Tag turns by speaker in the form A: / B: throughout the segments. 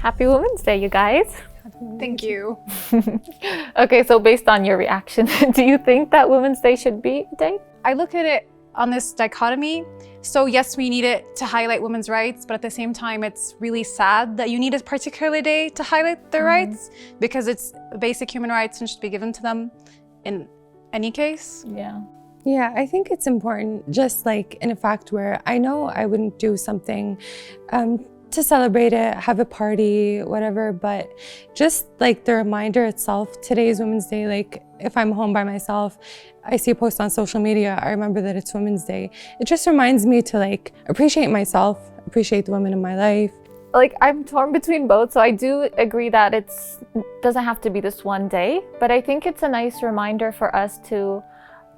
A: Happy Women's Day, you guys.
B: Thank you.
A: Okay, so based on your reaction, do you think that Women's Day should be a day?
B: I look at it on this dichotomy. So yes, we need it to highlight women's rights, but at the same time, it's really sad that you need a particular day to highlight their rights, because it's basic human rights and should be given to them in any case.
C: Yeah, I think it's important, just like in a fact where I know I wouldn't do something to celebrate it, have a party, whatever, but just like the reminder itself, today's Women's Day, like if I'm home by myself, I see a post on social media, I remember that it's Women's Day. It just reminds me to like appreciate myself, appreciate the women in my life.
A: Like, I'm torn between both, so I do agree that it doesn't have to be this one day, but I think it's a nice reminder for us to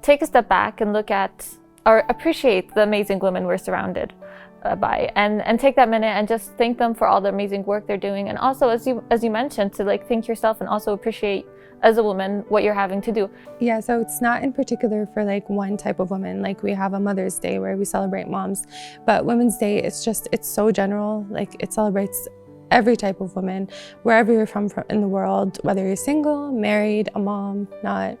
A: take a step back and look at or appreciate the amazing women we're surrounded by, and take that minute and just thank them for all the amazing work they're doing, and also as you mentioned, to like thank yourself and also appreciate as a woman what you're having to do.
C: Yeah, so it's not in particular for like one type of woman. Like we have a Mother's Day where we celebrate moms, but Women's Day, it's so general. Like it celebrates every type of woman, wherever you're from in the world, whether you're single, married, a mom, not.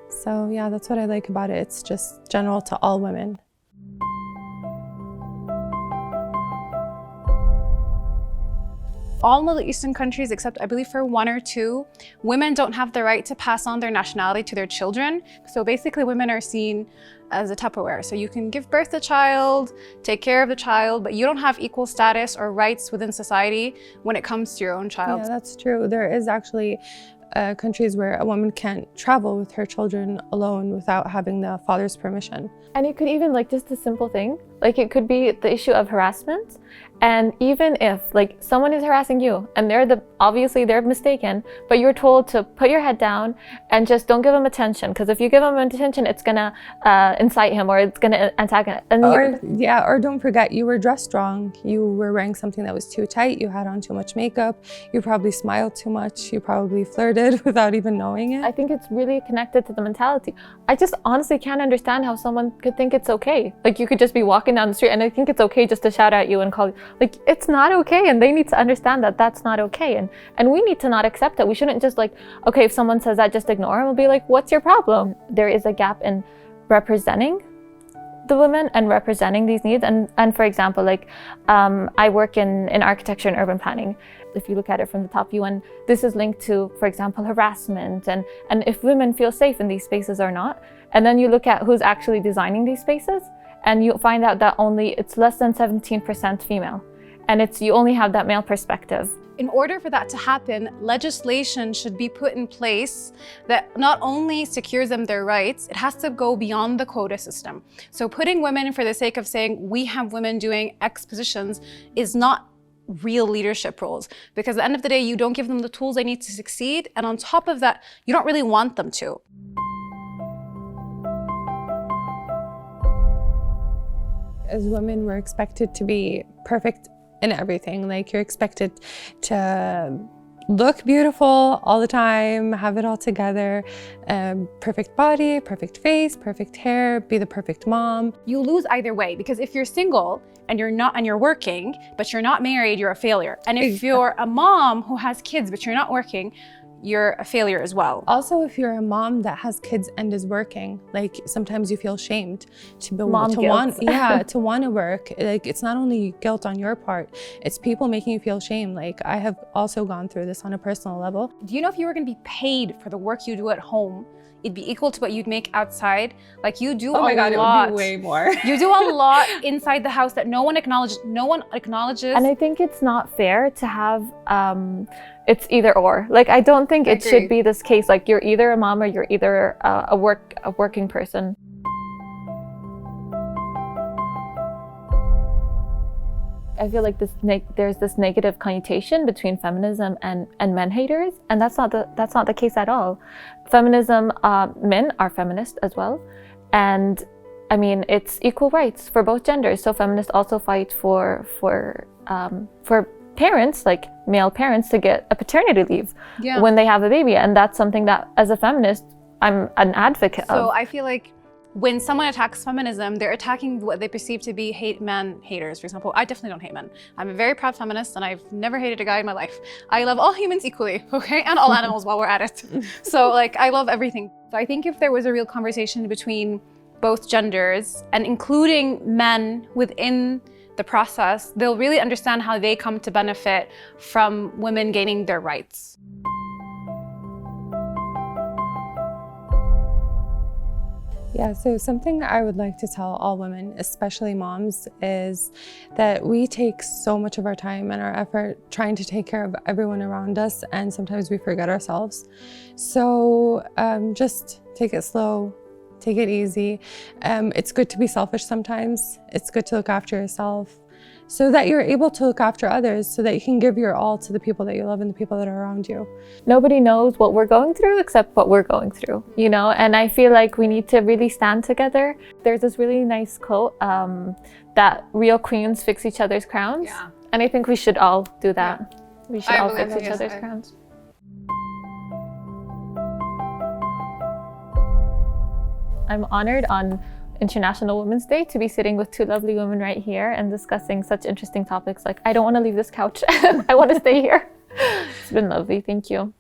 C: So yeah, that's what I like about it. It's just general to all women.
B: All Middle Eastern countries, except I believe for one or two, women don't have the right to pass on their nationality to their children. So basically women are seen as a Tupperware. So you can give birth to a child, take care of the child, but you don't have equal status or rights within society when it comes to your own child.
C: Yeah, that's true. There is actually countries where a woman can't travel with her children alone without having the father's permission.
A: And it could even, like, just a simple thing, like it could be the issue of harassment. And even if like someone is harassing you and obviously they're mistaken, but you're told to put your head down and just don't give them attention, because if you give them attention, it's gonna incite him or it's gonna attack him.
C: Or don't forget, you were dressed wrong. You were wearing something that was too tight. You had on too much makeup. You probably smiled too much. You probably flirted without even knowing it.
A: I think it's really connected to the mentality. I just honestly can't understand how someone could think it's okay. Like you could just be walking down the street and I think it's okay just to shout at you and call you. Like, it's not okay, and they need to understand that that's not okay, and we need to not accept it. We shouldn't just like, okay, if someone says that, just ignore them. We'll be like, what's your problem? There is a gap in representing the women and representing these needs, and for example, like I work in architecture and urban planning. If you look at it from the top view, and this is linked to, for example, harassment and if women feel safe in these spaces or not, and then you look at who's actually designing these spaces, and you find out that it's less than 17% female. And you only have that male perspective.
B: In order for that to happen, legislation should be put in place that not only secures them their rights, it has to go beyond the quota system. So putting women for the sake of saying we have women doing X positions is not real leadership roles, because at the end of the day, you don't give them the tools they need to succeed. And on top of that, you don't really want them to.
C: As women, we're expected to be perfect in everything. Like you're expected to look beautiful all the time, have it all together, perfect body, perfect face, perfect hair, be the perfect mom.
B: You lose either way, because if you're single and you're working, but you're not married, you're a failure. And if you're a mom who has kids, but you're not working, you're a failure as well.
C: Also, if you're a mom that has kids and is working, like sometimes you feel shamed to want to work. Like it's not only guilt on your part, it's people making you feel shame. Like I have also gone through this on a personal level.
B: Do you know if you were going to be paid for the work you do at home, it'd be equal to what you'd make outside? Like you do a lot.
C: It would be way more.
B: You do a lot inside the house that no one acknowledges.
A: And I think it's not fair to have, it's either or. Like I don't think it should be this case. Like you're either a mom or you're either a working person. I feel like there's this negative connotation between feminism and men haters, and that's not the case at all. Feminism, men are feminist as well, and I mean it's equal rights for both genders. So feminists also fight for parents, like male parents, to get a paternity leave when they have a baby, and that's something that as a feminist I'm an advocate of.
B: So I feel like when someone attacks feminism, they're attacking what they perceive to be man haters. For example, I definitely don't hate men. I'm a very proud feminist and I've never hated a guy in my life. I love all humans equally, okay? And all animals while we're at it. So like, I love everything. So I think if there was a real conversation between both genders and including men within the process, they'll really understand how they come to benefit from women gaining their rights.
C: Yeah, so something I would like to tell all women, especially moms, is that we take so much of our time and our effort trying to take care of everyone around us, and sometimes we forget ourselves. So just take it slow, take it easy. It's good to be selfish sometimes. It's good to look after yourself so that you're able to look after others, so that you can give your all to the people that you love and the people that are around you.
A: Nobody knows what we're going through except what we're going through, you know? And I feel like we need to really stand together. There's this really nice quote that real queens fix each other's crowns.
B: Yeah.
A: And I think we should all do that.
B: Yeah.
A: We should all fix each other's crowns. I'm honored on International Women's Day to be sitting with two lovely women right here and discussing such interesting topics. Like, I don't want to leave this couch. I want to stay here. It's been lovely. Thank you.